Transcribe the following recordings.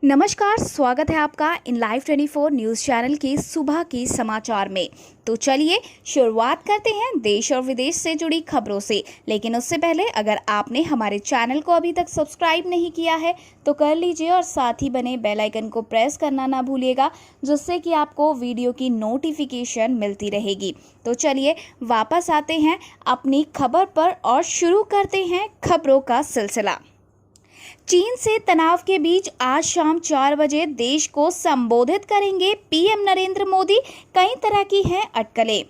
नमस्कार, स्वागत है आपका इन लाइव 24 न्यूज़ चैनल के सुबह के समाचार में। तो चलिए शुरुआत करते हैं देश और विदेश से जुड़ी खबरों से। लेकिन उससे पहले अगर आपने हमारे चैनल को अभी तक सब्सक्राइब नहीं किया है तो कर लीजिए और साथ ही बने बेल आइकन को प्रेस करना ना भूलिएगा, जिससे कि आपको वीडियो की नोटिफिकेशन मिलती रहेगी। तो चलिए वापस आते हैं अपनी खबर पर और शुरू करते हैं खबरों का सिलसिला। चीन से तनाव के बीच आज शाम 4 बजे देश को संबोधित करेंगे पीएम नरेंद्र मोदी। कई तरह की हैं अटकलें।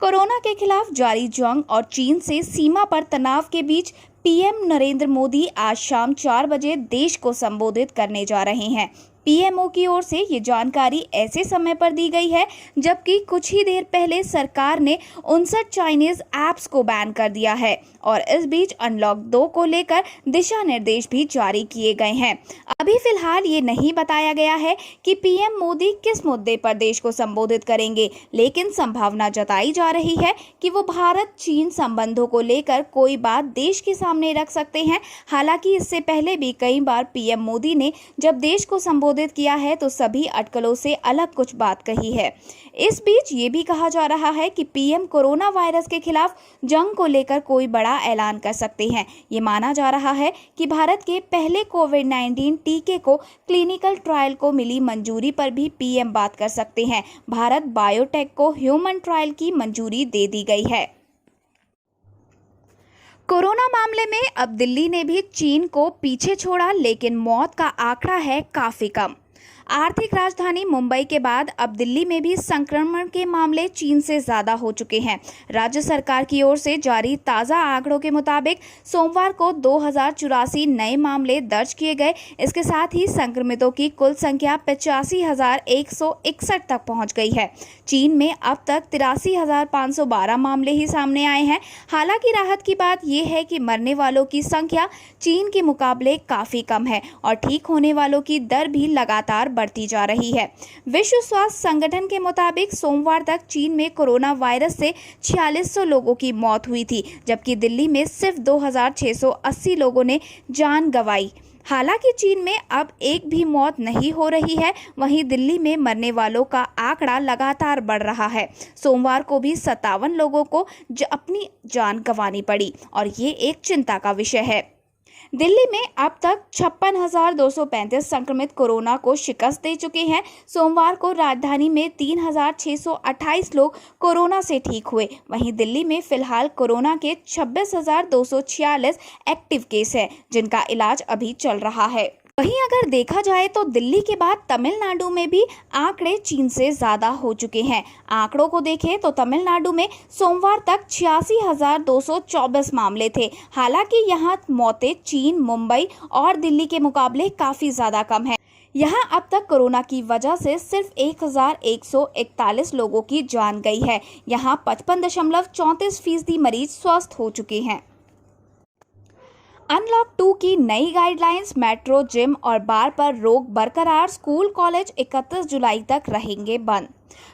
कोरोना के खिलाफ जारी जंग और चीन से सीमा पर तनाव के बीच पीएम नरेंद्र मोदी आज शाम 4 बजे देश को संबोधित करने जा रहे हैं। पीएमओ की ओर से ये जानकारी ऐसे समय पर दी गई है जबकि कुछ ही देर पहले सरकार ने 59 चाइनीज ऐप्स को बैन कर दिया है और इस बीच अनलॉक 2 को लेकर दिशा निर्देश भी जारी किए गए हैं। अभी फिलहाल ये नहीं बताया गया है कि पीएम मोदी किस मुद्दे पर देश को संबोधित करेंगे, लेकिन संभावना जताई जा रही है कि वो भारत चीन संबंधों को लेकर कोई बात देश के सामने रख सकते हैं। हालांकि इससे पहले भी कई बार पीएम मोदी ने जब देश को संबोधित किया है तो सभी अटकलों से अलग कुछ बात कही है। इस बीच ये भी कहा जा रहा है कि पीएम कोरोना वायरस के खिलाफ जंग को लेकर कोई बड़ा ऐलान कर सकते हैं। ये माना जा रहा है कि भारत के पहले कोविड-19 टीके को क्लिनिकल ट्रायल को मिली मंजूरी पर भी पीएम बात कर सकते हैं। भारत बायोटेक को ह्यूमन ट्रायल की मंजूरी दे दी गई है। कोरोना मामले में अब दिल्ली ने भी चीन को पीछे छोड़ा, लेकिन मौत का आंकड़ा है काफी कम। आर्थिक राजधानी मुंबई के बाद अब दिल्ली में भी संक्रमण के मामले चीन से ज्यादा हो चुके हैं। राज्य सरकार की ओर से जारी ताज़ा आंकड़ों के मुताबिक सोमवार को 2084 नए मामले दर्ज किए गए। इसके साथ ही संक्रमितों की कुल संख्या 85,161 तक पहुंच गई है। चीन में अब तक 83,512 मामले ही सामने आए हैं। हालांकि राहत की बात यह है कि मरने वालों की संख्या चीन के मुकाबले काफी कम है और ठीक होने वालों की दर भी लगातार बढ़ती जा रही है। विश्व स्वास्थ्य संगठन के मुताबिक सोमवार तक चीन में कोरोना वायरस से 4600 लोगों की मौत हुई थी, जबकि दिल्ली में सिर्फ 2680 लोगों ने जान गंवाई। हालांकि चीन में अब एक भी मौत नहीं हो रही है, वहीं दिल्ली में मरने वालों का आंकड़ा लगातार बढ़ रहा है। सोमवार को भी 57 लोगों को अपनी जान गंवानी पड़ी और ये एक चिंता का विषय है। दिल्ली में अब तक 56,235 संक्रमित कोरोना को शिकस्त दे चुके हैं। सोमवार को राजधानी में 3,628 लोग कोरोना से ठीक हुए। वहीं दिल्ली में फिलहाल कोरोना के 26,246 एक्टिव केस हैं, जिनका इलाज अभी चल रहा है। वहीं अगर देखा जाए तो दिल्ली के बाद तमिलनाडु में भी आंकड़े चीन से ज्यादा हो चुके हैं। आंकड़ों को देखें तो तमिलनाडु में सोमवार तक 86,224 मामले थे। हालांकि यहां मौतें चीन, मुंबई और दिल्ली के मुकाबले काफी ज्यादा कम है। यहां अब तक कोरोना की वजह से सिर्फ 1,141 लोगों की जान गई है। यहां 55.34% मरीज स्वस्थ हो चुके हैं। अनलॉक 2 की नई गाइडलाइंस, मेट्रो, जिम और बार पर रोक बरकरार। स्कूल कॉलेज 31 जुलाई तक रहेंगे बंद।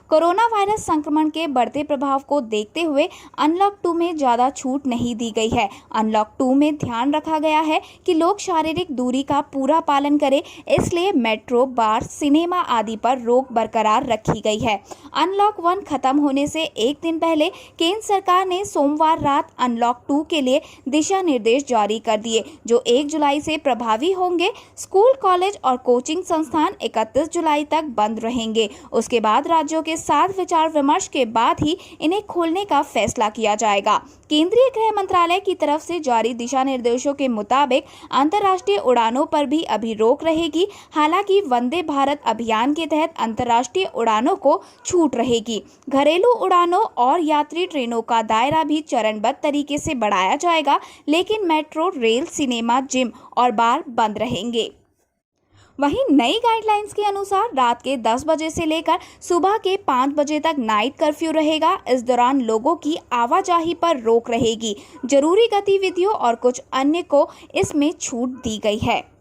कोरोना वायरस संक्रमण के बढ़ते प्रभाव को देखते हुए अनलॉक 2 में ज़्यादा छूट नहीं दी गई है। अनलॉक 2 में ध्यान रखा गया है कि लोग शारीरिक दूरी का पूरा पालन करें, इसलिए मेट्रो, बार, सिनेमा आदि पर रोक बरकरार रखी गई है। अनलॉक 1 खत्म होने से एक दिन पहले केंद्र सरकार ने सोमवार रात अनलॉक 2 के लिए दिशा निर्देश जारी कर दिए, जो 1 जुलाई से प्रभावी होंगे। स्कूल, कॉलेज और कोचिंग संस्थान 31 जुलाई तक बंद रहेंगे। उसके बाद राज्यों के साथ विचार विमर्श के बाद ही इन्हें खोलने का फैसला किया जाएगा। केंद्रीय गृह मंत्रालय की तरफ से जारी दिशा निर्देशों के मुताबिक अंतर्राष्ट्रीय उड़ानों पर भी अभी रोक रहेगी। हालांकि वंदे भारत अभियान के तहत अंतर्राष्ट्रीय उड़ानों को छूट रहेगी। घरेलू उड़ानों और यात्री ट्रेनों का दायरा भी चरणबद्ध तरीके से बढ़ाया जाएगा, लेकिन मेट्रो, रेल, सिनेमा, जिम और बार बंद रहेंगे। वहीं नई गाइडलाइंस के अनुसार रात के 10 बजे से लेकर सुबह के 5 बजे तक नाइट कर्फ्यू रहेगा। इस दौरान लोगों की आवाजाही पर रोक रहेगी। जरूरी गतिविधियों और कुछ अन्य को इसमें छूट दी गई है।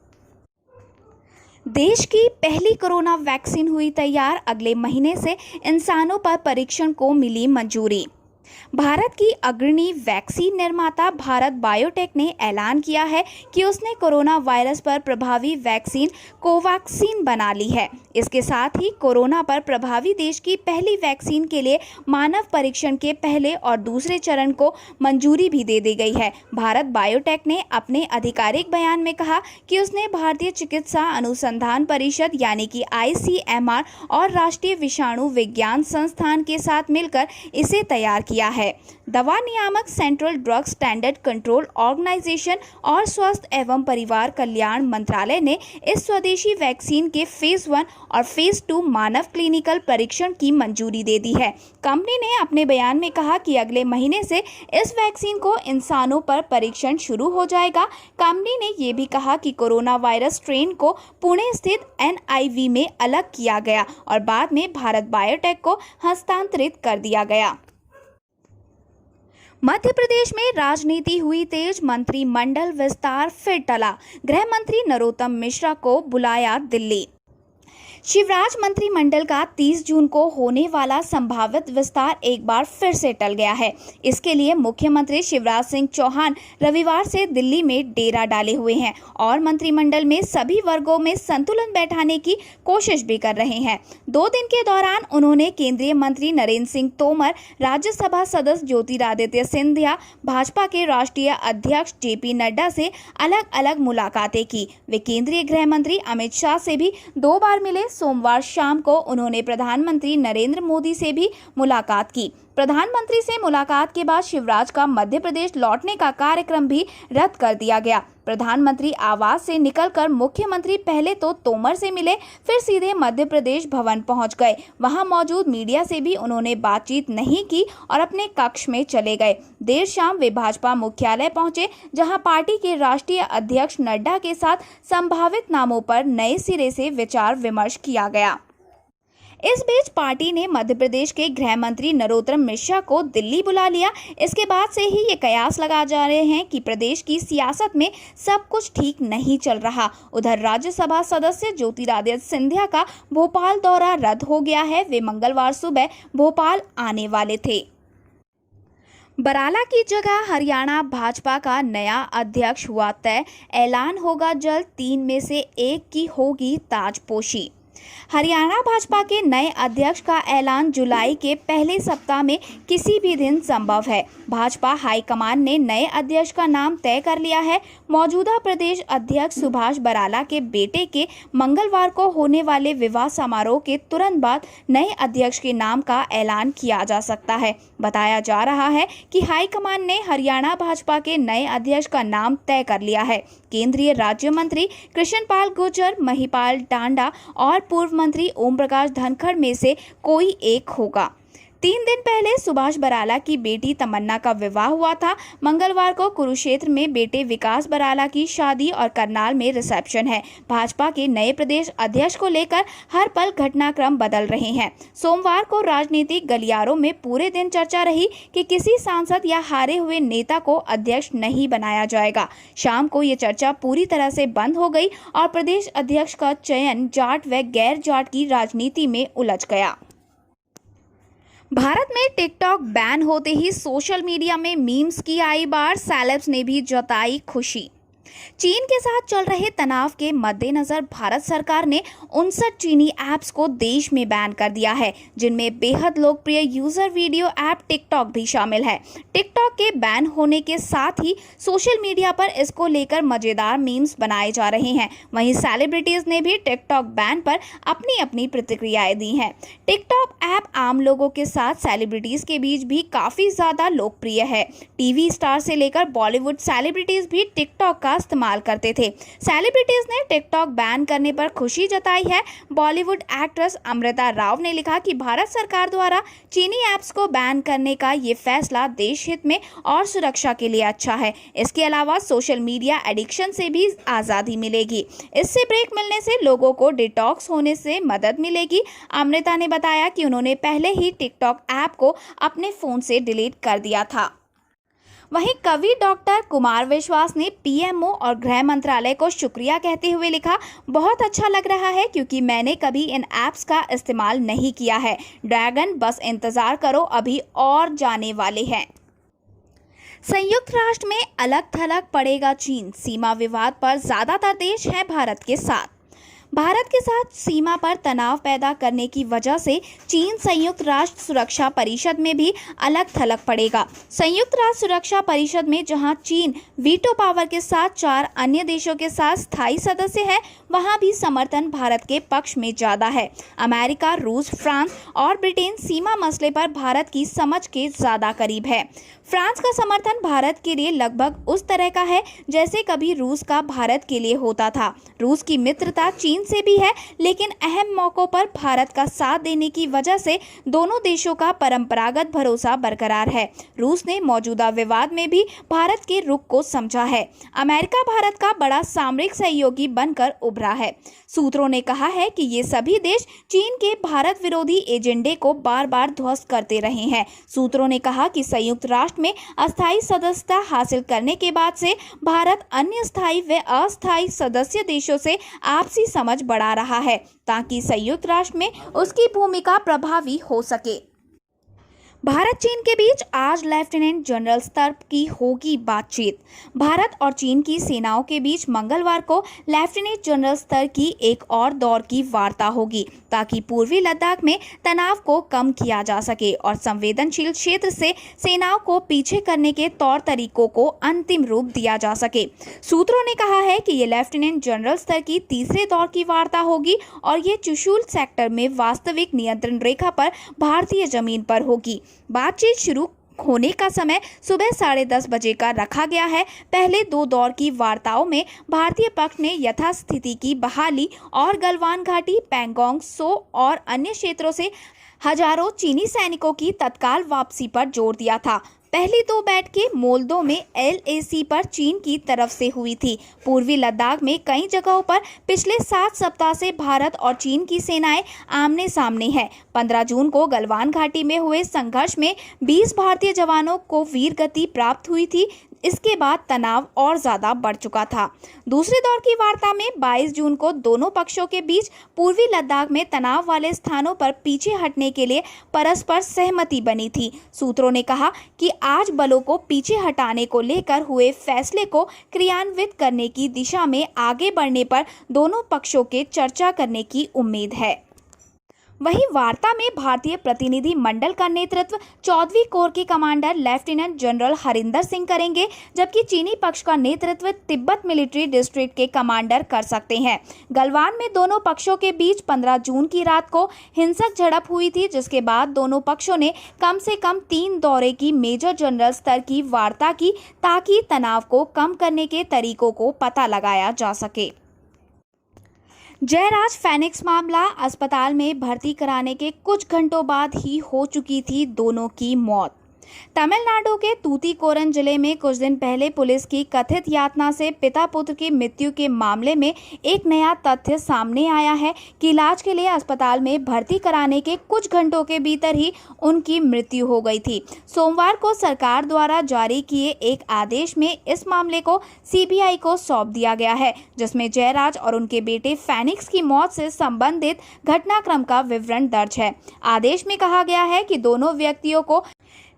देश की पहली कोरोना वैक्सीन हुई तैयार। अगले महीने से इंसानों पर परीक्षण को मिली मंजूरी। भारत की अग्रणी वैक्सीन निर्माता भारत बायोटेक ने ऐलान किया है कि उसने कोरोना वायरस पर प्रभावी वैक्सीन कोवैक्सीन बना ली है। इसके साथ ही कोरोना पर प्रभावी देश की पहली वैक्सीन के लिए मानव परीक्षण के पहले और दूसरे चरण को मंजूरी भी दे दी गई है। भारत बायोटेक ने अपने आधिकारिक बयान में कहा कि उसने भारतीय चिकित्सा अनुसंधान परिषद यानी कि ICMR और राष्ट्रीय विषाणु विज्ञान संस्थान के साथ मिलकर इसे तैयार किया है। दवा नियामक, central drug standard control organisation और स्वास्थ्य एवं परिवार कल्याण मंत्रालय ने इस स्वदेशी वैक्सीन के फेज 1 और फेज 2 मानव क्लिनिकल परीक्षण की मंजूरी दे दी है। कंपनी ने अपने बयान में कहा कि अगले महीने से इस वैक्सीन को इंसानों पर परीक्षण शुरू हो जाएगा। कंपनी ने यह भी कहा कि कोरोना वायरस स्ट्रेन को पुणे स्थित NIV में अलग किया गया और बाद में भारत बायोटेक को हस्तांतरित कर दिया गया। मध्य प्रदेश में राजनीति हुई तेज, मंत्रिमंडल विस्तार फिर टला। गृह मंत्री नरोत्तम मिश्रा को बुलाया दिल्ली। शिवराज मंत्रिमंडल का 30 जून को होने वाला संभावित विस्तार एक बार फिर से टल गया है। इसके लिए मुख्यमंत्री शिवराज सिंह चौहान रविवार से दिल्ली में डेरा डाले हुए हैं और मंत्रिमंडल में सभी वर्गों में संतुलन बैठाने की कोशिश भी कर रहे हैं। 2 दिन के दौरान उन्होंने केंद्रीय मंत्री नरेंद्र सिंह तोमर, राज्यसभा सदस्य ज्योतिरादित्य सिंधिया, भाजपा के राष्ट्रीय अध्यक्ष JP नड्डा से अलग अलग मुलाकातें की। वे केंद्रीय गृह मंत्री अमित शाह से भी 2 बार मिले। सोमवार शाम को उन्होंने प्रधानमंत्री नरेंद्र मोदी से भी मुलाकात की। प्रधानमंत्री से मुलाकात के बाद शिवराज का मध्य प्रदेश लौटने का कार्यक्रम भी रद्द कर दिया गया। प्रधानमंत्री आवास से निकलकर मुख्यमंत्री पहले तो तोमर से मिले, फिर सीधे मध्य प्रदेश भवन पहुंच गए। वहां मौजूद मीडिया से भी उन्होंने बातचीत नहीं की और अपने कक्ष में चले गए। देर शाम वे भाजपा मुख्यालय पहुंचे, जहां पार्टी के राष्ट्रीय अध्यक्ष नड्डा के साथ संभावित नामों पर नए सिरे से विचार विमर्श किया गया। इस बीच पार्टी ने मध्य प्रदेश के गृह मंत्री नरोत्तम मिश्रा को दिल्ली बुला लिया। इसके बाद से ही ये कयास लगा जा रहे हैं कि प्रदेश की सियासत में सब कुछ ठीक नहीं चल रहा। उधर राज्यसभा सदस्य ज्योतिरादित्य सिंधिया का भोपाल दौरा रद्द हो गया है। वे मंगलवार सुबह भोपाल आने वाले थे। बराला की जगह हरियाणा भाजपा का नया अध्यक्ष हुआ तय, ऐलान होगा जल्द। 3 में से 1 की होगी ताजपोशी। हरियाणा भाजपा के नए अध्यक्ष का ऐलान जुलाई के पहले सप्ताह में किसी भी दिन संभव है। भाजपा हाईकमान ने नए अध्यक्ष का नाम तय कर लिया है। मौजूदा प्रदेश अध्यक्ष सुभाष बराला के बेटे के मंगलवार को होने वाले विवाह समारोह के तुरंत बाद नए अध्यक्ष के नाम का ऐलान किया जा सकता है। बताया जा रहा है कि हाईकमान ने हरियाणा भाजपा के नए अध्यक्ष का नाम तय कर लिया है। केंद्रीय राज्य मंत्री कृष्णपाल गुर्जर, महिपाल टांडा और पूर्व मंत्री ओम प्रकाश धनखड़ में से कोई एक होगा। 3 दिन पहले सुभाष बराला की बेटी तमन्ना का विवाह हुआ था। मंगलवार को कुरुक्षेत्र में बेटे विकास बराला की शादी और करनाल में रिसेप्शन है। भाजपा के नए प्रदेश अध्यक्ष को लेकर हर पल घटनाक्रम बदल रहे हैं। सोमवार को राजनीतिक गलियारों में पूरे दिन चर्चा रही कि किसी सांसद या हारे हुए नेता को अध्यक्ष नहीं बनाया जाएगा। शाम को ये चर्चा पूरी तरह से बंद हो गई और प्रदेश अध्यक्ष का चयन जाट व गैर जाट की राजनीति में उलझ गया। भारत में टिकटॉक बैन होते ही सोशल मीडिया में मीम्स की आई बाढ़, सेलेब्स ने भी जताई खुशी। चीन के साथ चल रहे तनाव के मद्देनजर भारत सरकार ने 59 चीनी ऐप्स को देश में बैन कर दिया है, जिनमें बेहद लोकप्रिय यूजर वीडियो ऐप टिकटॉक भी शामिल है। टिकटॉक के बैन होने के साथ ही सोशल मीडिया पर इसको लेकर मजेदार मीम्स बनाए जा रहे हैं। वहीं सेलिब्रिटीज ने भी टिकटॉक बैन पर अपनी अपनी प्रतिक्रियाएं दी हैं। टिकटॉक ऐप आम लोगों के साथ सेलिब्रिटीज के बीच भी काफी ज्यादा लोकप्रिय है। टीवी स्टार से लेकर बॉलीवुड सेलिब्रिटीज भी टिकटॉक का इस्तेमाल करते थे। सेलिब्रिटीज ने टिकटॉक बैन करने पर खुशी जताई है। बॉलीवुड एक्ट्रेस अमृता राव ने लिखा कि भारत सरकार द्वारा चीनी ऐप्स को बैन करने का ये फैसला देश हित में और सुरक्षा के लिए अच्छा है। इसके अलावा सोशल मीडिया एडिक्शन से भी आज़ादी मिलेगी। इससे ब्रेक मिलने से लोगों को डिटॉक्स होने से मदद मिलेगी। अमृता ने बताया कि उन्होंने पहले ही टिकटॉक ऐप को अपने फ़ोन से डिलीट कर दिया था। वहीं कवि डॉक्टर कुमार विश्वास ने पीएमओ और गृह मंत्रालय को शुक्रिया कहते हुए लिखा, बहुत अच्छा लग रहा है क्योंकि मैंने कभी इन ऐप्स का इस्तेमाल नहीं किया है। ड्रैगन बस इंतजार करो, अभी और जाने वाले हैं। संयुक्त राष्ट्र में अलग थलग पड़ेगा चीन, सीमा विवाद पर ज्यादातर देश हैं भारत के साथ। भारत के साथ सीमा पर तनाव पैदा करने की वजह से चीन संयुक्त राष्ट्र सुरक्षा परिषद में भी अलग थलग पड़ेगा। संयुक्त राष्ट्र सुरक्षा परिषद में जहां चीन वीटो पावर के साथ 4 अन्य देशों के साथ स्थायी सदस्य है, वहां भी समर्थन भारत के पक्ष में ज्यादा है। अमेरिका, रूस, फ्रांस और ब्रिटेन सीमा मसले पर भारत की समझ के ज्यादा करीब है। फ्रांस का समर्थन भारत के लिए लगभग उस तरह का है जैसे कभी रूस का भारत के लिए होता था। रूस की मित्रता चीन से भी है, लेकिन अहम मौकों पर भारत का साथ देने की वजह से दोनों देशों का परंपरागत भरोसा बरकरार है। रूस ने मौजूदा विवाद में भी भारत के रुख को समझा है। अमेरिका भारत का बड़ा सामरिक सहयोगी बनकर उभरा है। सूत्रों ने कहा है कि ये सभी देश चीन के भारत विरोधी एजेंडे को बार बार ध्वस्त करते रहे हैं। सूत्रों ने कहा कि संयुक्त राष्ट्र में अस्थायी सदस्यता हासिल करने के बाद से भारत अन्य स्थायी व अस्थायी सदस्य देशों से आपसी समझ बढ़ा रहा है ताकि संयुक्त राष्ट्र में उसकी भूमिका प्रभावी हो सके। भारत चीन के बीच आज लेफ्टिनेंट जनरल स्तर की होगी बातचीत। भारत और चीन की सेनाओं के बीच मंगलवार को लेफ्टिनेंट जनरल स्तर की एक और दौर की वार्ता होगी ताकि पूर्वी लद्दाख में तनाव को कम किया जा सके और संवेदनशील क्षेत्र से सेनाओं को पीछे करने के तौर तरीकों को अंतिम रूप दिया जा सके। सूत्रों ने कहा है कि ये लेफ्टिनेंट जनरल स्तर की तीसरे दौर की वार्ता होगी और ये चुशूल सेक्टर में वास्तविक नियंत्रण रेखा पर भारतीय जमीन पर होगी। बातचीत शुरू होने का समय सुबह 10:30 बजे का रखा गया है। पहले 2 दौर की वार्ताओं में भारतीय पक्ष ने यथास्थिति की बहाली और गलवान घाटी, पैंगोंग त्सो और अन्य क्षेत्रों से हजारों चीनी सैनिकों की तत्काल वापसी पर जोर दिया था। पहली 2 बैठकें मोल्दो में LAC पर चीन की तरफ से हुई थी। पूर्वी लद्दाख में कई जगहों पर पिछले 7 सप्ताह से भारत और चीन की सेनाएं आमने सामने हैं। 15 जून को गलवान घाटी में हुए संघर्ष में 20 भारतीय जवानों को वीरगति प्राप्त हुई थी। इसके बाद तनाव और ज्यादा बढ़ चुका था। दूसरे दौर की वार्ता में 22 जून को दोनों पक्षों के बीच पूर्वी लद्दाख में तनाव वाले स्थानों पर पीछे हटने के लिए परस्पर सहमति बनी थी। सूत्रों ने कहा कि आज बलों को पीछे हटाने को लेकर हुए फैसले को क्रियान्वित करने की दिशा में आगे बढ़ने पर दोनों पक्षों के चर्चा करने की उम्मीद है। वहीं वार्ता में भारतीय प्रतिनिधि मंडल का नेतृत्व 14वीं कोर के commander lieutenant general Harinder Singh करेंगे, जबकि चीनी पक्ष का नेतृत्व तिब्बत मिलिट्री डिस्ट्रिक्ट के कमांडर कर सकते हैं। गलवान में दोनों पक्षों के बीच 15 जून की रात को हिंसक झड़प हुई थी, जिसके बाद दोनों पक्षों ने कम से कम 3 दौरे की मेजर जनरल स्तर की वार्ता की ताकि तनाव को कम करने के तरीकों को पता लगाया जा सके। जयराज फैनिक्स मामला, अस्पताल में भर्ती कराने के कुछ घंटों बाद ही हो चुकी थी दोनों की मौत। तमिलनाडु के तूतीकोरन जिले में कुछ दिन पहले पुलिस की कथित यातना से पिता पुत्र की मृत्यु के मामले में एक नया तथ्य सामने आया है कि इलाज के लिए अस्पताल में भर्ती कराने के कुछ घंटों के भीतर ही उनकी मृत्यु हो गई थी। सोमवार को सरकार द्वारा जारी किए एक आदेश में इस मामले को CBI को सौंप दिया गया है, जिसमें जयराज और उनके बेटे फैनिक्स की मौत से संबंधित घटनाक्रम का विवरण दर्ज है। आदेश में कहा गया है कि दोनों व्यक्तियों को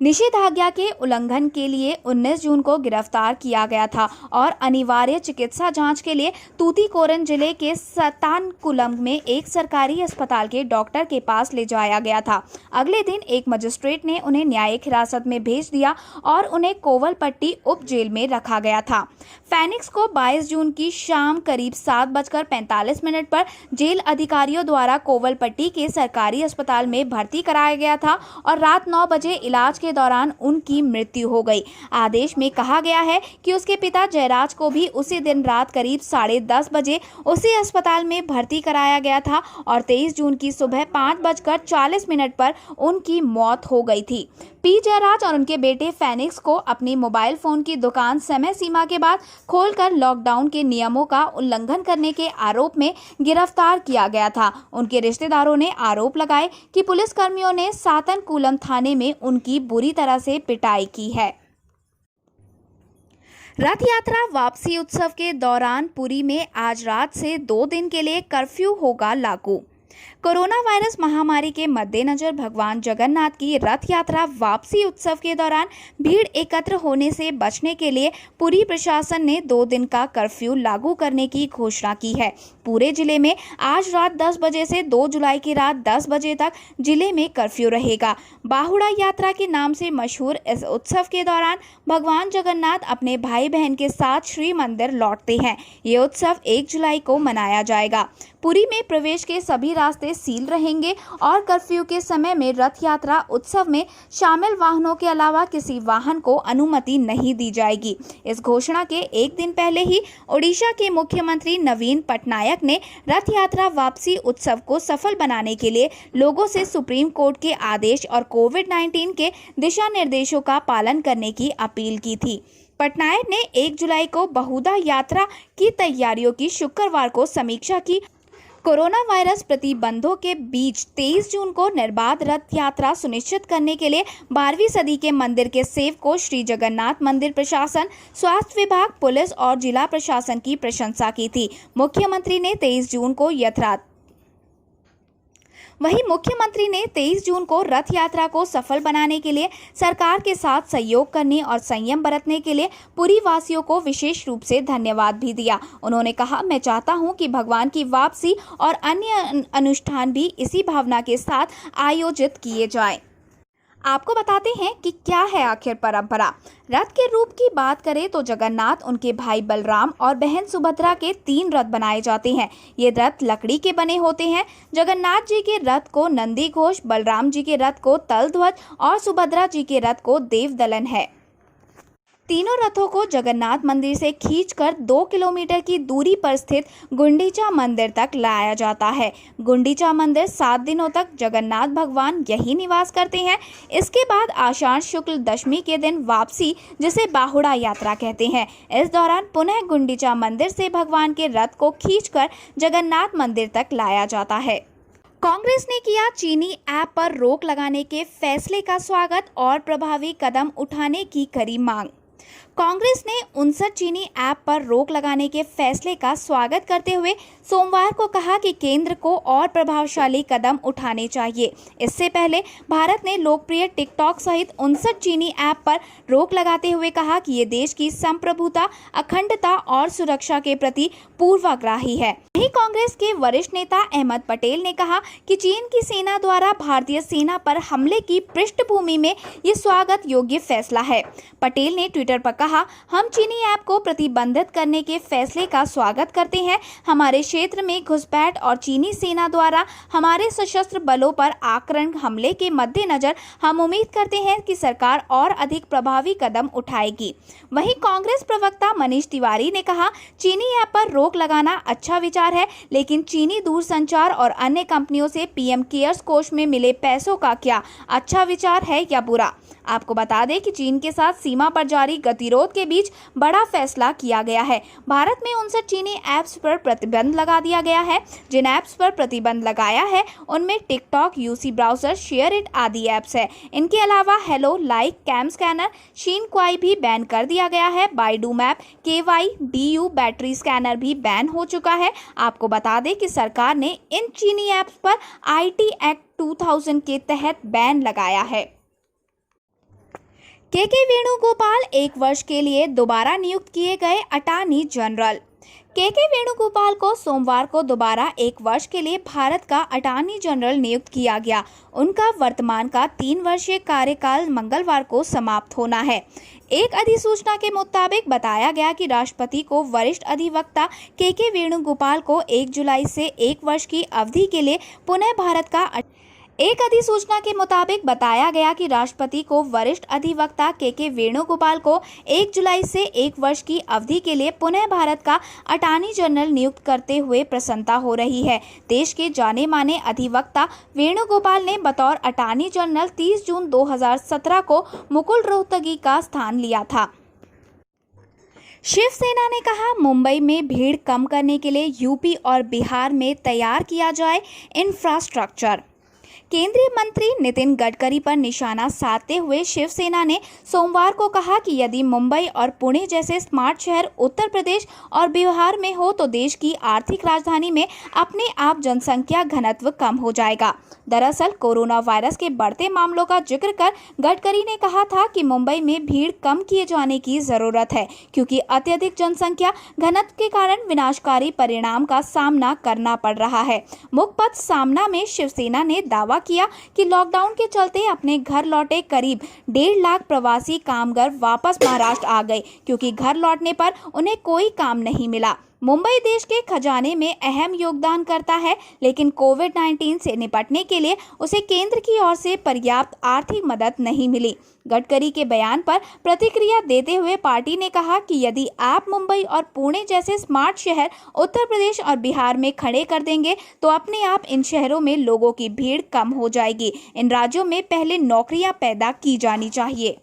निषेधाज्ञा के उल्लंघन के लिए 19 जून को गिरफ्तार किया गया था और अनिवार्य चिकित्सा जांच के लिए तूतीकोरन जिले के सतानकुलम में एक सरकारी अस्पताल के डॉक्टर के पास ले जाया गया था। अगले दिन एक मजिस्ट्रेट ने उन्हें न्यायिक हिरासत में भेज दिया और उन्हें कोवलपट्टी उप जेल में रखा गया था। फैनिक्स को 22 जून की शाम करीब 7:45 पर जेल अधिकारियों द्वारा कोवलपट्टी के सरकारी अस्पताल में भर्ती कराया गया था और रात 9 बजे इलाज के दौरान उनकी मृत्यु हो गई। आदेश में कहा गया है कि उसके पिता जयराज को भी उसी दिन रात करीब 10:30 बजे उसी अस्पताल में भर्ती कराया गया था और 23 जून की सुबह 5:40 पर उनकी मौत हो गई थी। पी जयराज और उनके बेटे फैनिक्स को अपनी मोबाइल फोन की दुकान समय सीमा के बाद खोलकर लॉकडाउन के नियमों का उल्लंघन करने के आरोप में गिरफ्तार किया गया था। उनके रिश्तेदारों ने आरोप लगाए कि पुलिसकर्मियों ने सातनकुलम थाने में उनकी बुरी तरह से पिटाई की है। रथ यात्रा वापसी उत्सव के दौरान पुरी में आज रात से 2 दिन के लिए कर्फ्यू होगा लागू। कोरोना वायरस महामारी के मद्देनजर भगवान जगन्नाथ की रथ यात्रा वापसी उत्सव के दौरान भीड़ एकत्र होने से बचने के लिए पुरी प्रशासन ने 2 दिन का कर्फ्यू लागू करने की घोषणा की है। पूरे जिले में आज रात 10 बजे से 2 जुलाई की रात 10 बजे तक जिले में कर्फ्यू रहेगा। बाहुड़ा यात्रा के नाम से मशहूर इस उत्सव के दौरान भगवान जगन्नाथ अपने भाई बहन के साथ श्री मंदिर लौटते हैं। ये उत्सव 1 जुलाई को मनाया जाएगा। पुरी में प्रवेश के सभी रास्ते सील रहेंगे और कर्फ्यू के समय में रथ यात्रा उत्सव में शामिल वाहनों के अलावा किसी वाहन को अनुमति नहीं दी जाएगी। इस घोषणा के एक दिन पहले ही ओडिशा के मुख्यमंत्री नवीन पटनायक ने रथ यात्रा वापसी उत्सव को सफल बनाने के लिए लोगों से सुप्रीम कोर्ट के आदेश और कोविड-19 के दिशा निर्देशों का पालन करने की अपील की थी। पटनायक ने 1 जुलाई को बहुधा यात्रा की तैयारियों की शुक्रवार को समीक्षा की। कोरोना वायरस प्रतिबंधों के बीच 23 जून को निर्बाध रथ यात्रा सुनिश्चित करने के लिए 12वीं सदी के मंदिर के सेवकों श्री जगन्नाथ मंदिर प्रशासन, स्वास्थ्य विभाग, पुलिस और जिला प्रशासन की प्रशंसा की थी। मुख्यमंत्री ने 23 जून को रथ यात्रा को सफल बनाने के लिए सरकार के साथ सहयोग करने और संयम बरतने के लिए पुरी वासियों को विशेष रूप से धन्यवाद भी दिया। उन्होंने कहा, मैं चाहता हूं कि भगवान की वापसी और अन्य अनुष्ठान भी इसी भावना के साथ आयोजित किए जाएं। आपको बताते हैं कि क्या है आखिर परंपरा। रथ के रूप की बात करें तो जगन्नाथ, उनके भाई बलराम और बहन सुभद्रा के 3 रथ बनाए जाते हैं। ये रथ लकड़ी के बने होते हैं। जगन्नाथ जी के रथ को नंदी घोष, बलराम जी के रथ को तलध्वज और सुभद्रा जी के रथ को देवदलन है। तीनों रथों को जगन्नाथ मंदिर से खींचकर 2 किलोमीटर की दूरी पर स्थित गुंडीचा मंदिर तक लाया जाता है। गुंडीचा मंदिर 7 दिनों तक जगन्नाथ भगवान यही निवास करते हैं। इसके बाद आषाढ़ शुक्ल दशमी के दिन वापसी, जिसे बाहुड़ा यात्रा कहते हैं। इस दौरान पुनः गुंडीचा मंदिर से भगवान के रथ को खींचकर जगन्नाथ मंदिर तक लाया जाता है। कांग्रेस ने किया चीनी ऐप पर रोक लगाने के फैसले का स्वागत और प्रभावी कदम उठाने की करी मांग। कांग्रेस ने 59 चीनी ऐप पर रोक लगाने के फैसले का स्वागत करते हुए सोमवार को कहा कि केंद्र को और प्रभावशाली कदम उठाने चाहिए। इससे पहले भारत ने लोकप्रिय टिकटॉक सहित 59 चीनी ऐप पर रोक लगाते हुए कहा कि ये देश की संप्रभुता, अखंडता और सुरक्षा के प्रति पूर्वाग्रही है। वहीं कांग्रेस के वरिष्ठ नेता अहमद पटेल ने कहा कि चीन की सेना द्वारा भारतीय सेना पर हमले की पृष्ठभूमि में ये स्वागत योग्य फैसला है। पटेल ने ट्विटर पर कहा, हम चीनी ऐप को प्रतिबंधित करने के फैसले का स्वागत करते हैं। हमारे क्षेत्र में घुसपैठ और चीनी सेना द्वारा हमारे सशस्त्र बलों पर आक्रामक हमले के मद्देनजर हम उम्मीद करते हैं कि सरकार और अधिक प्रभावी कदम उठाएगी। वहीं कांग्रेस प्रवक्ता मनीष तिवारी ने कहा, चीनी ऐप पर रोक लगाना अच्छा विचार है, लेकिन चीनी दूरसंचार और अन्य कंपनियों से पीएम केयर्स कोष में मिले पैसों का क्या अच्छा विचार है या बुरा। आपको बता दें कि चीन के साथ सीमा पर जारी गतिरोध के बीच बड़ा फैसला किया गया है। भारत में 59 चीनी ऐप्स पर प्रतिबंध लगा दिया गया है। जिन ऐप्स पर प्रतिबंध लगाया है उनमें TikTok, UC browser, share it आदि ऐप्स है। इनके अलावा Helo, Likee, CamScanner, Shein Kwai भी बैन कर दिया गया है। बाइडू मैप, केवाई, डीयू बैटरी स्कैनर भी बैन हो चुका है। आपको बता दें कि सरकार ने इन चीनी ऐप्स पर IT एक्ट 2000 के तहत बैन लगाया है। के वेणुगोपाल 1 वर्ष के लिए दोबारा नियुक्त किए गए अटॉर्नी जनरल। के वेणुगोपाल को सोमवार को दोबारा 1 वर्ष के लिए भारत का अटॉर्नी जनरल नियुक्त किया गया। उनका वर्तमान का 3 वर्षीय कार्यकाल मंगलवार को समाप्त होना है। एक अधिसूचना के मुताबिक बताया गया कि राष्ट्रपति को वरिष्ठ अधिवक्ता के वेणुगोपाल को 1 जुलाई से 1 वर्ष की अवधि के लिए पुनः भारत का एक अधिसूचना के मुताबिक बताया गया कि राष्ट्रपति को वरिष्ठ अधिवक्ता के वेणुगोपाल को 1 जुलाई से 1 वर्ष की अवधि के लिए पुनः भारत का अटॉर्नी जनरल नियुक्त करते हुए प्रसन्नता हो रही है। देश के जाने माने अधिवक्ता वेणुगोपाल ने बतौर अटॉर्नी जनरल 30 जून 2017 को मुकुल रोहतगी का स्थान लिया था। शिवसेना ने कहा, मुंबई में भीड़ कम करने के लिए यूपी और बिहार में तैयार किया जाए इंफ्रास्ट्रक्चर। केंद्रीय मंत्री नितिन गडकरी पर निशाना साधते हुए शिवसेना ने सोमवार को कहा कि यदि मुंबई और पुणे जैसे स्मार्ट शहर उत्तर प्रदेश और बिहार में हो तो देश की आर्थिक राजधानी में अपने आप जनसंख्या घनत्व कम हो जाएगा। दरअसल कोरोना वायरस के बढ़ते मामलों का जिक्र कर गडकरी ने कहा था कि मुंबई में भीड़ कम किए जाने की जरूरत है, क्योंकि अत्यधिक जनसंख्या घनत्व के कारण विनाशकारी परिणाम का सामना करना पड़ रहा है। मुखपत्र सामना में शिवसेना ने दावा किया कि लॉकडाउन के चलते अपने घर लौटे करीब 1.5 लाख प्रवासी कामगार वापस महाराष्ट्र आ गए, क्योंकि घर लौटने पर उन्हें कोई काम नहीं मिला। मुंबई देश के खजाने में अहम योगदान करता है, लेकिन कोविड-19 से निपटने के लिए उसे केंद्र की ओर से पर्याप्त आर्थिक मदद नहीं मिली। गडकरी के बयान पर प्रतिक्रिया देते हुए पार्टी ने कहा कि यदि आप मुंबई और पुणे जैसे स्मार्ट शहर उत्तर प्रदेश और बिहार में खड़े कर देंगे तो अपने आप इन शहरों में लोगों की भीड़ कम हो जाएगी। इन राज्यों में पहले नौकरियां पैदा की जानी चाहिए।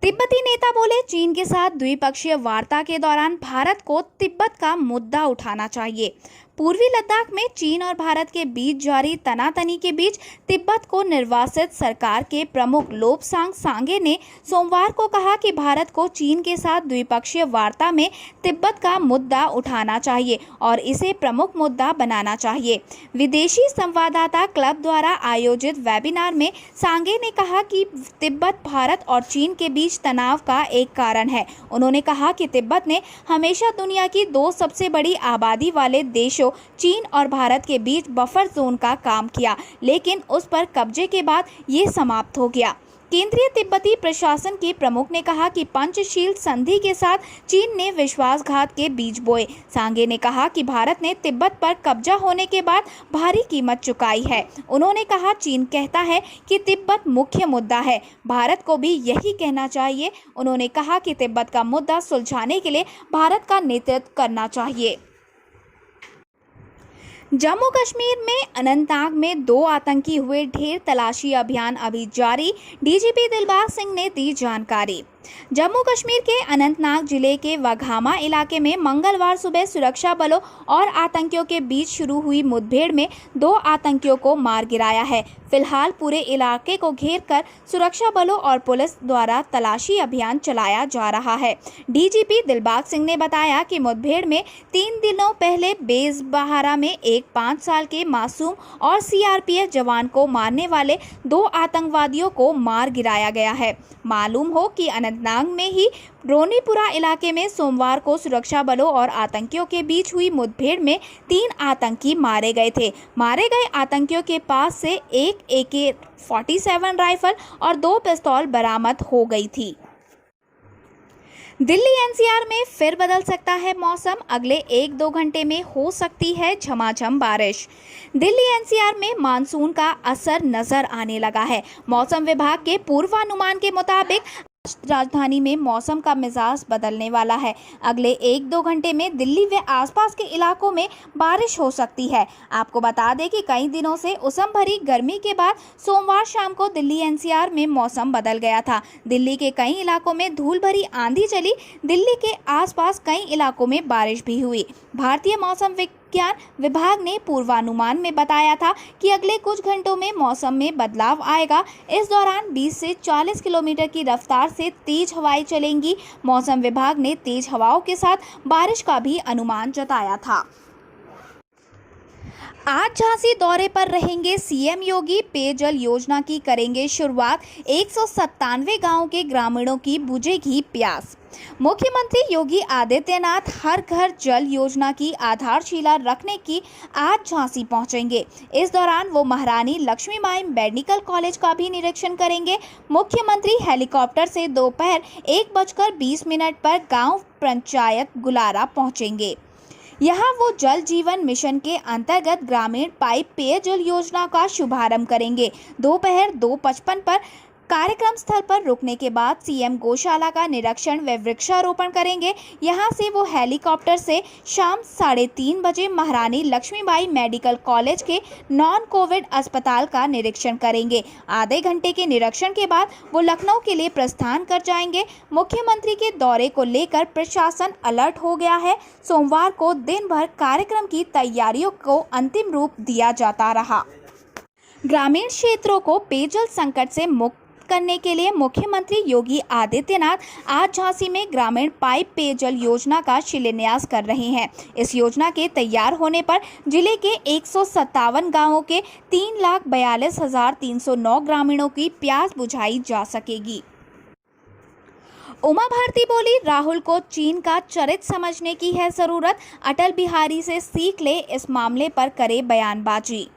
तिब्बती नेता बोले, चीन के साथ द्विपक्षीय वार्ता के दौरान भारत को तिब्बत का मुद्दा उठाना चाहिए। पूर्वी लद्दाख में चीन और भारत के बीच जारी तनातनी के बीच तिब्बत को निर्वासित सरकार के प्रमुख लोब्सांग सांगे ने सोमवार को कहा कि भारत को चीन के साथ द्विपक्षीय वार्ता में तिब्बत का मुद्दा उठाना चाहिए और इसे प्रमुख मुद्दा बनाना चाहिए। विदेशी संवाददाता क्लब द्वारा आयोजित वेबिनार में सांगे ने कहा कि तिब्बत भारत और चीन के बीच तनाव का एक कारण है। उन्होंने कहा कि तिब्बत ने हमेशा दुनिया की 2 सबसे बड़ी आबादी वाले देशों चीन और भारत के बीच बफर जोन का काम किया, लेकिन उस पर कब्जे के बाद ये समाप्त हो गया। केंद्रीय तिब्बती प्रशासन के प्रमुख ने कहा कि पंचशील संधि के साथ चीन ने विश्वासघात के बीज बोए। सांगे ने कहा कि भारत ने तिब्बत पर कब्जा होने के बाद भारी कीमत चुकाई है। उन्होंने कहा, चीन कहता है कि तिब्बत मुख्य मुद्दा है, भारत को भी यही कहना चाहिए। उन्होंने कहा कि तिब्बत का मुद्दा सुलझाने के लिए भारत का नेतृत्व करना चाहिए। जम्मू कश्मीर में अनंतनाग में 2 आतंकी हुए ढेर तलाशी अभियान अभी जारी, डीजीपी दिलबाग सिंह ने दी जानकारी। जम्मू कश्मीर के अनंतनाग जिले के वाघामा इलाके में मंगलवार सुबह सुरक्षा बलों और आतंकियों के बीच शुरू हुई मुठभेड़ में 2 आतंकियों को मार गिराया है। फिलहाल पूरे इलाके को घेरकर सुरक्षा बलों और पुलिस द्वारा तलाशी अभियान चलाया जा रहा है। डीजीपी दिलबाग सिंह ने बताया कि मुठभेड़ में 3 दिनों पहले बेजबहारा में एक 5 साल के मासूम और सीआरपीएफ जवान को मारने वाले 2 आतंकवादियों को मार गिराया गया है। मालूम हो कि अनंतनाग में ही रोनीपुरा इलाके में सोमवार को सुरक्षा बलों और आतंकियों के बीच हुई मुठभेड़ में 3 आतंकी मारे गए थे। मारे गए आतंकियों के पास से एक AK-47 राइफल और 2 पिस्तौल बरामद हो गई थी। दिल्ली एनसीआर में फिर बदल सकता है मौसम, अगले 1-2 घंटे में हो सकती है झमाझम बारिश। दिल्ली एनसीआर में मानसून का असर नजर आने लगा है। मौसम विभाग के पूर्वानुमान के मुताबिक राजधानी में मौसम का मिजाज बदलने वाला है। अगले 1-2 घंटे में दिल्ली व आसपास के इलाकों में बारिश हो सकती है। आपको बता दें कि कई दिनों से उमस भरी गर्मी के बाद सोमवार शाम को दिल्ली एनसीआर में मौसम बदल गया था। दिल्ली के कई इलाकों में धूल भरी आंधी चली। दिल्ली के आसपास कई इलाकों में बारिश भी हुई। भारतीय मौसम विज्ञान विभाग ने पूर्वानुमान में बताया था कि अगले कुछ घंटों में मौसम में बदलाव आएगा। इस दौरान 20 से 40 किलोमीटर की रफ्तार से तेज हवाएं चलेंगी। मौसम विभाग ने तेज हवाओं के साथ बारिश का भी अनुमान जताया था। आज झांसी दौरे पर रहेंगे सीएम योगी, पेयजल योजना की करेंगे शुरुआत। 197 गांवों के ग्रामीणों की बुझेगी प्यास। मुख्यमंत्री योगी आदित्यनाथ हर घर जल योजना की आधारशिला रखने की आज झांसी पहुंचेंगे। इस दौरान वो महारानी लक्ष्मीबाई मेडिकल कॉलेज का भी निरीक्षण करेंगे। मुख्यमंत्री हेलीकॉप्टर से दोपहर 1:20 पर गांव पंचायत गुलारा पहुंचेंगे। यहाँ वो जल जीवन मिशन के अंतर्गत ग्रामीण पाइप पेयजल योजना का शुभारंभ करेंगे। दोपहर 2:55 पर कार्यक्रम स्थल पर रुकने के बाद सीएम गौशाला का निरीक्षण व वृक्षारोपण करेंगे। यहां से वो हेलीकॉप्टर से शाम 3:30 बजे महारानी लक्ष्मीबाई मेडिकल कॉलेज के नॉन कोविड अस्पताल का निरीक्षण करेंगे। आधे घंटे के निरीक्षण के बाद वो लखनऊ के लिए प्रस्थान कर जाएंगे। मुख्यमंत्री के दौरे को लेकर प्रशासन अलर्ट हो गया है। सोमवार को दिन भर कार्यक्रम की तैयारियों को अंतिम रूप दिया जाता रहा। ग्रामीण क्षेत्रों को पेयजल संकट से मुक्त करने के लिए मुख्यमंत्री योगी आदित्यनाथ आज झांसी में ग्रामीण पाइप पेयजल योजना का शिलान्यास कर रहे हैं। इस योजना के तैयार होने पर जिले के 157 गांवों के 3,42,309 ग्रामीणों की प्यास बुझाई जा सकेगी। उमा भारती बोली, राहुल को चीन का चरित्र समझने की है जरूरत, अटल बिहारी से सीख ले, इस मामले पर करे बयानबाजी।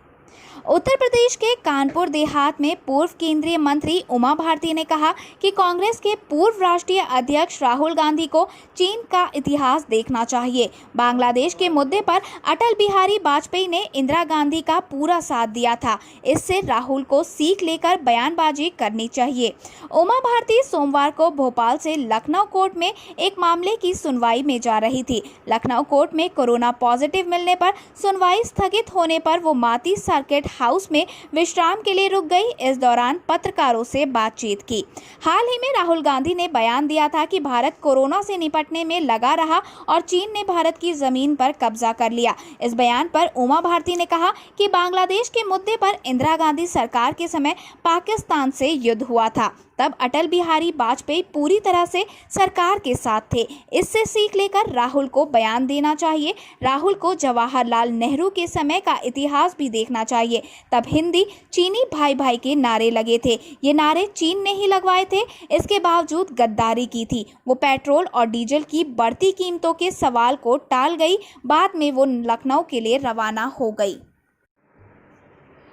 उत्तर प्रदेश के कानपुर देहात में पूर्व केंद्रीय मंत्री उमा भारती ने कहा कि कांग्रेस के पूर्व राष्ट्रीय अध्यक्ष राहुल गांधी को चीन का इतिहास देखना चाहिए। बांग्लादेश के मुद्दे पर अटल बिहारी वाजपेयी ने इंदिरा गांधी का पूरा साथ दिया था। इससे राहुल को सीख लेकर बयानबाजी करनी चाहिए। उमा भारती सोमवार को भोपाल से लखनऊ कोर्ट में एक मामले की सुनवाई में जा रही थी। लखनऊ कोर्ट में कोरोना पॉजिटिव मिलने पर सुनवाई स्थगित होने पर वो माती सर्किट हाउस में विश्राम के लिए रुक गई। इस दौरान पत्रकारों से बातचीत की। हाल ही में राहुल गांधी ने बयान दिया था कि भारत कोरोना से निपटने में लगा रहा और चीन ने भारत की जमीन पर कब्जा कर लिया। इस बयान पर उमा भारती ने कहा कि बांग्लादेश के मुद्दे पर इंदिरा गांधी सरकार के समय पाकिस्तान से युद्ध हुआ था, तब अटल बिहारी वाजपेयी पूरी तरह से सरकार के साथ थे। इससे सीख लेकर राहुल को बयान देना चाहिए। राहुल को जवाहरलाल नेहरू के समय का इतिहास भी देखना चाहिए। तब हिंदी चीनी भाई भाई के नारे लगे थे। ये नारे चीन ने ही लगवाए थे। इसके बावजूद गद्दारी की थी। वो पेट्रोल और डीजल की बढ़ती कीमतों के सवाल को टाल गई। बाद में वो लखनऊ के लिए रवाना हो गई।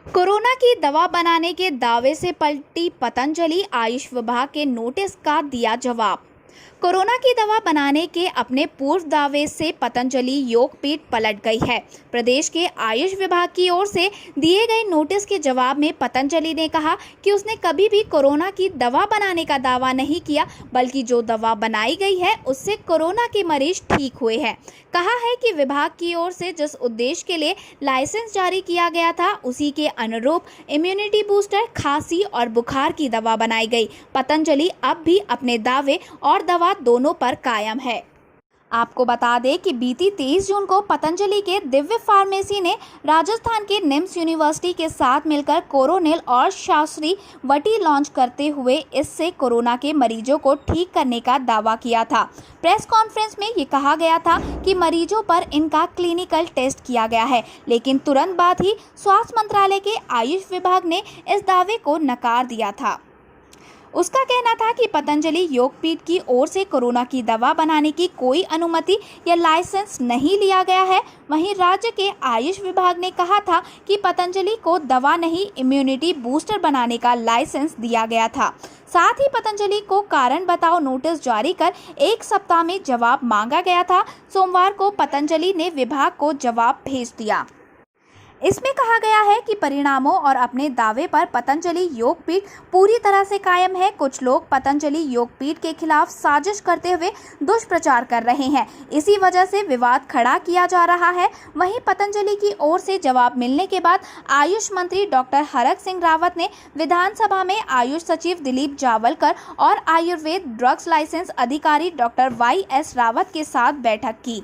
कोरोना की दवा बनाने के दावे से पलटी पतंजलि, आयुष विभाग के नोटिस का दिया जवाब। कोरोना की दवा बनाने के अपने पूर्व दावे से पतंजलि योगपीठ पलट गई है। प्रदेश के आयुष विभाग की ओर से दिए गए नोटिस के जवाब में पतंजलि ने कहा कि उसने कभी भी कोरोना की दवा बनाने का दावा नहीं किया, बल्कि जो दवा बनाई गई है उससे कोरोना के मरीज ठीक हुए हैं। कहा है कि विभाग की ओर से जिस उद्देश्य के लिए लाइसेंस जारी किया गया था, उसी के अनुरूप इम्यूनिटी बूस्टर, खांसी और बुखार की दवा बनाई गई। पतंजलि अब भी अपने दावे और दवा दोनों पर कायम है। आपको बता दें कि बीती 23 जून को पतंजलि के दिव्य फार्मेसी ने राजस्थान के निम्स यूनिवर्सिटी के साथ मिलकर कोरोनिल और शास्त्री वटी लॉन्च करते हुए इससे कोरोना के मरीजों को ठीक करने का दावा किया था। प्रेस कॉन्फ्रेंस में ये कहा गया था कि मरीजों पर इनका क्लिनिकल टेस्ट किया गया है, लेकिन तुरंत बाद ही स्वास्थ्य मंत्रालय के आयुष विभाग ने इस दावे को नकार दिया था। उसका कहना था कि पतंजलि योगपीठ की ओर से कोरोना की दवा बनाने की कोई अनुमति या लाइसेंस नहीं लिया गया है। वहीं राज्य के आयुष विभाग ने कहा था कि पतंजलि को दवा नहीं, इम्यूनिटी बूस्टर बनाने का लाइसेंस दिया गया था। साथ ही पतंजलि को कारण बताओ नोटिस जारी कर 1 सप्ताह में जवाब मांगा गया था। सोमवार को पतंजलि ने विभाग को जवाब भेज दिया। इसमें कहा गया है कि परिणामों और अपने दावे पर पतंजलि योगपीठ पूरी तरह से कायम है। कुछ लोग पतंजलि योगपीठ के खिलाफ साजिश करते हुए दुष्प्रचार कर रहे हैं। इसी वजह से विवाद खड़ा किया जा रहा है। वहीं पतंजलि की ओर से जवाब मिलने के बाद आयुष मंत्री डॉक्टर हरक सिंह रावत ने विधानसभा में आयुष सचिव दिलीप जावलकर और आयुर्वेद ड्रग्स लाइसेंस अधिकारी डॉक्टर YS रावत के साथ बैठक की।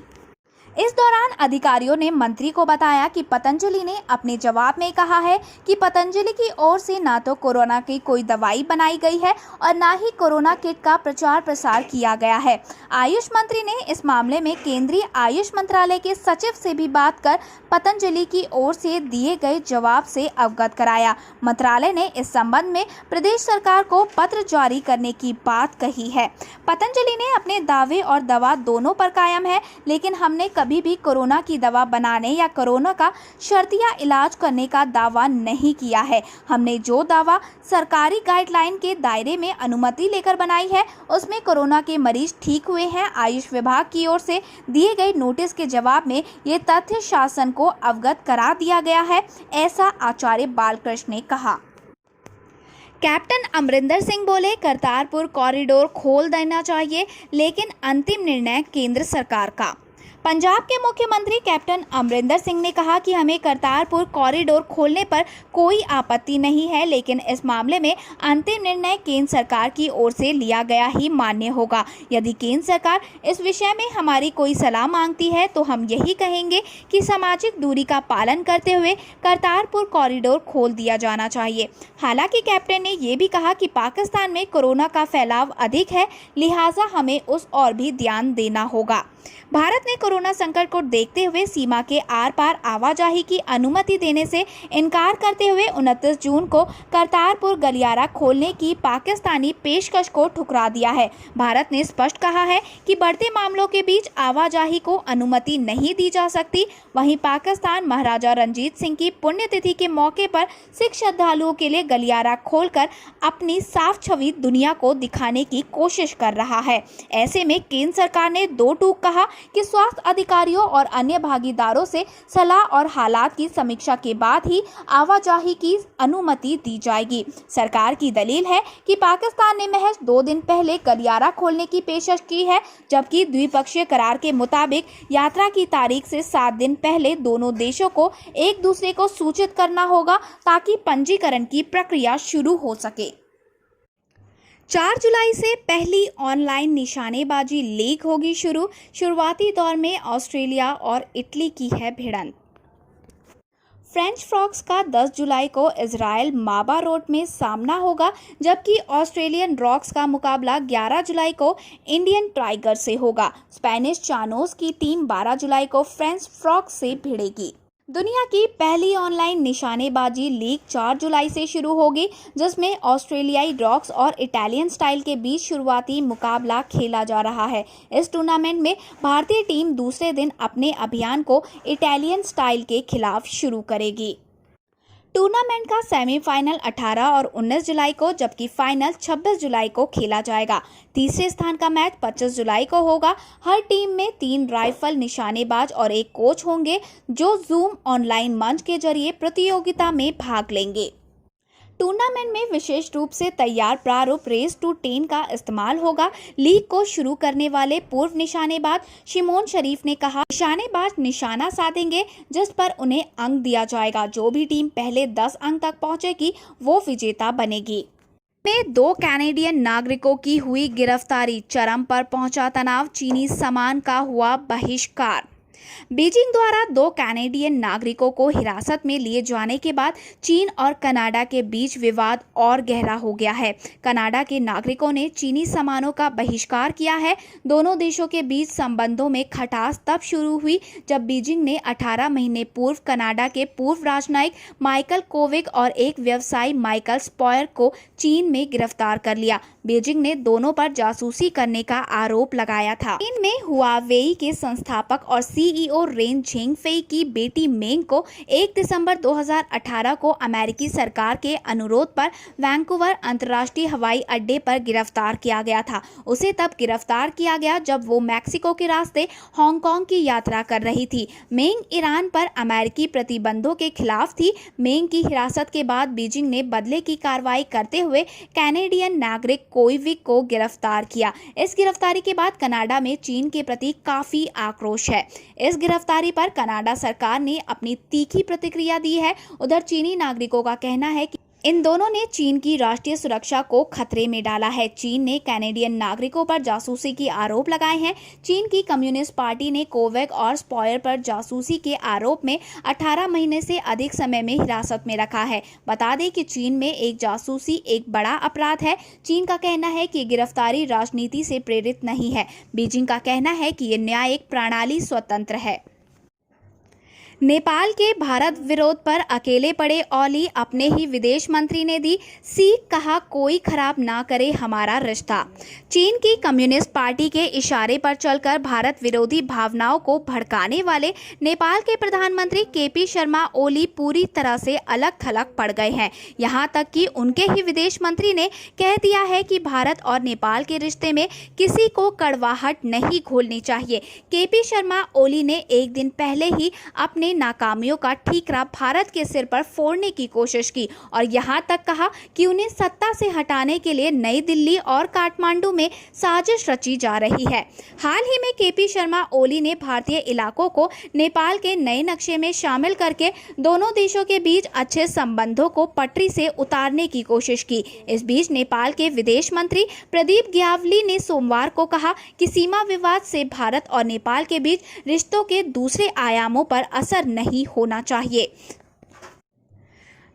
इस दौरान अधिकारियों ने मंत्री को बताया कि पतंजलि ने अपने जवाब में कहा है कि पतंजलि की ओर से ना तो कोरोना की कोई दवाई बनाई गई है और ना ही कोरोना किट का प्रचार प्रसार किया गया है। आयुष मंत्री ने इस मामले में केंद्रीय आयुष मंत्रालय के सचिव से भी बात कर पतंजलि की ओर से दिए गए जवाब से अवगत कराया। मंत्रालय ने इस संबंध में प्रदेश सरकार को पत्र जारी करने की बात कही है। पतंजलि ने अपने दावे और दवा दोनों पर कायम है, लेकिन हमने कभी भी कोरोना की दवा बनाने या कोरोना का शर्तिया इलाज करने का दावा नहीं किया है। हमने जो दावा सरकारी गाइडलाइन के दायरे में अनुमति लेकर बनाई है, उसमें कोरोना के मरीज ठीक हुए हैं। आयुष विभाग की ओर से दिए गए नोटिस के जवाब में ये तथ्य शासन को अवगत करा दिया गया है, ऐसा आचार्य बालकृष्ण ने कहा। कैप्टन अमरिंदर सिंह बोले, करतारपुर कॉरिडोर खोल देना चाहिए, लेकिन अंतिम निर्णय केंद्र सरकार का। पंजाब के मुख्यमंत्री कैप्टन अमरिंदर सिंह ने कहा कि हमें करतारपुर कॉरिडोर खोलने पर कोई आपत्ति नहीं है, लेकिन इस मामले में अंतिम निर्णय केंद्र सरकार की ओर से लिया गया ही मान्य होगा। यदि केंद्र सरकार इस विषय में हमारी कोई सलाह मांगती है तो हम यही कहेंगे कि सामाजिक दूरी का पालन करते हुए करतारपुर कॉरिडोर खोल दिया जाना चाहिए। हालांकि कैप्टन ने ये भी कहा कि पाकिस्तान में कोरोना का फैलाव अधिक है, लिहाजा हमें उस और भी ध्यान देना होगा। भारत ने कोरोना संकट को देखते हुए सीमा के आर पार आवाजाही की अनुमति देने से इनकार करते हुए 29 जून को करतारपुर गलियारा खोलने की पाकिस्तानी पेशकश को ठुकरा दिया है। भारत ने स्पष्ट कहा है कि बढ़ते मामलों के बीच आवाजाही को अनुमति नहीं दी जा सकती। वहीं पाकिस्तान महाराजा रंजीत सिंह की पुण्यतिथि के मौके पर सिख श्रद्धालुओं के लिए गलियारा खोलकर अपनी साफ छवि दुनिया को दिखाने की कोशिश कर रहा है। ऐसे में केंद्र सरकार ने दो टूक कहा कि स्वास्थ्य अधिकारियों और अन्य भागीदारों से सलाह और हालात की समीक्षा के बाद ही आवाजाही की अनुमति दी जाएगी। सरकार की दलील है कि पाकिस्तान ने महज 2 दिन पहले गलियारा खोलने की पेशकश की है, जबकि द्विपक्षीय करार के मुताबिक यात्रा की तारीख से 7 दिन पहले दोनों देशों को एक दूसरे को सूचित करना होगा ताकि पंजीकरण की प्रक्रिया शुरू हो सके। 4 जुलाई से पहली ऑनलाइन निशानेबाजी लीग होगी शुरू। शुरुआती दौर में ऑस्ट्रेलिया और इटली की है भिड़ंत। फ्रेंच फ्रॉक्स का 10 जुलाई को इजराइल माबा रोड में सामना होगा, जबकि ऑस्ट्रेलियन रॉक्स का मुकाबला 11 जुलाई को इंडियन टाइगर से होगा। स्पेनिश चानोस की टीम 12 जुलाई को फ्रेंच फ्रॉक्स से भिड़ेगी। दुनिया की पहली ऑनलाइन निशानेबाजी लीग 4 जुलाई से शुरू होगी, जिसमें ऑस्ट्रेलियाई रॉक्स और इटालियन स्टाइल के बीच शुरुआती मुकाबला खेला जा रहा है। इस टूर्नामेंट में भारतीय टीम दूसरे दिन अपने अभियान को इटालियन स्टाइल के खिलाफ शुरू करेगी। टूर्नामेंट का सेमीफाइनल 18 और 19 जुलाई को, जबकि फाइनल 26 जुलाई को खेला जाएगा। तीसरे स्थान का मैच 25 जुलाई को होगा। हर टीम में 3 राइफल निशानेबाज और 1 कोच होंगे, जो जूम ऑनलाइन मंच के जरिए प्रतियोगिता में भाग लेंगे। टूर्नामेंट में विशेष रूप से तैयार प्रारूप रेस टू 10 का इस्तेमाल होगा। लीग को शुरू करने वाले पूर्व निशानेबाज शिमोन शरीफ ने कहा, निशानेबाज निशाना साधेंगे जिस पर उन्हें अंक दिया जाएगा। जो भी टीम पहले 10 अंक तक पहुंचेगी वो विजेता बनेगी। में 2 कैनेडियन नागरिकों की हुई गिरफ्तारी, चरम पर पहुंचा तनाव, चीनी सामान का हुआ बहिष्कार। बीजिंग द्वारा 2 कैनेडियन नागरिकों को हिरासत में लिए जाने के बाद चीन और कनाडा के बीच विवाद और गहरा हो गया है। कनाडा के नागरिकों ने चीनी सामानों का बहिष्कार किया है। दोनों देशों के बीच संबंधों में खटास तब शुरू हुई जब बीजिंग ने 18 महीने पूर्व कनाडा के पूर्व राजनयिक माइकल कोविग और एक व्यवसायी माइकल स्पॉयर को चीन में गिरफ्तार कर लिया। बीजिंग ने दोनों पर जासूसी करने का आरोप लगाया था। चीन में हुआवेई के संस्थापक और सीईओ रेन झेंगफेई की बेटी मेंग को 1 दिसंबर 2018 को अमेरिकी सरकार के अनुरोध पर वैंकूवर अंतर्राष्ट्रीय हवाई अड्डे पर गिरफ्तार किया गया था। उसे तब गिरफ्तार किया गया जब वो मैक्सिको के रास्ते हांगकांग की यात्रा कर रही थी। मेंग ईरान पर अमेरिकी प्रतिबंधों के खिलाफ थी। मेंग की हिरासत के बाद बीजिंग ने बदले की कार्रवाई करते हुए कैनेडियन नागरिक कोविग को गिरफ्तार किया। इस गिरफ्तारी के बाद कनाडा में चीन के प्रति काफी आक्रोश है। इस गिरफ्तारी पर कनाडा सरकार ने अपनी तीखी प्रतिक्रिया दी है। उधर चीनी नागरिकों का कहना है कि इन दोनों ने चीन की राष्ट्रीय सुरक्षा को खतरे में डाला है। चीन ने कैनेडियन नागरिकों पर जासूसी के आरोप लगाए हैं। चीन की कम्युनिस्ट पार्टी ने कोविग और स्पॉयर पर जासूसी के आरोप में 18 महीने से अधिक समय में हिरासत में रखा है। बता दें कि चीन में एक जासूसी एक बड़ा अपराध है। चीन का कहना है कि गिरफ्तारी राजनीति से प्रेरित नहीं है। बीजिंग का कहना है कि ये न्यायिक प्रणाली स्वतंत्र है। नेपाल के भारत विरोध पर अकेले पड़े ओली, अपने ही विदेश मंत्री ने दी सीख, कहा कोई खराब ना करे हमारा रिश्ता। चीन की कम्युनिस्ट पार्टी के इशारे पर चलकर भारत विरोधी भावनाओं को भड़काने वाले नेपाल के प्रधानमंत्री केपी शर्मा ओली पूरी तरह से अलग थलग पड़ गए हैं। यहां तक कि उनके ही विदेश मंत्री ने कह दिया है कि भारत और नेपाल के रिश्ते में किसी को कड़वाहट नहीं घोलनी चाहिए। केपी शर्मा ओली ने एक दिन पहले ही अपने अपनी नाकामियों का ठीकरा भारत के सिर पर फोड़ने की कोशिश की और यहां तक कहा कि उन्हें सत्ता से हटाने के लिए नई दिल्ली और काठमांडू में साजिश रची जा रही है। हाल ही में केपी शर्मा ओली ने भारतीय इलाकों को नेपाल के नए नक्शे में शामिल करके दोनों देशों के बीच अच्छे संबंधों को पटरी से उतारने की कोशिश की। इस बीच नेपाल के विदेश मंत्री प्रदीप ग्यावली ने सोमवार को कहा कि सीमा विवाद से भारत और नेपाल के बीच रिश्तों के दूसरे आयामों पर असर नहीं होना चाहिए।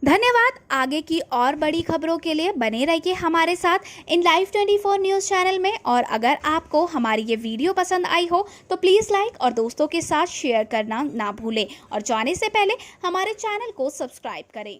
धन्यवाद। आगे की और बड़ी खबरों के लिए बने रहिए हमारे साथ इन लाइव 24 न्यूज़ चैनल में। और अगर आपको हमारी ये वीडियो पसंद आई हो तो प्लीज़ लाइक और दोस्तों के साथ शेयर करना ना भूलें और जाने से पहले हमारे चैनल को सब्सक्राइब करें।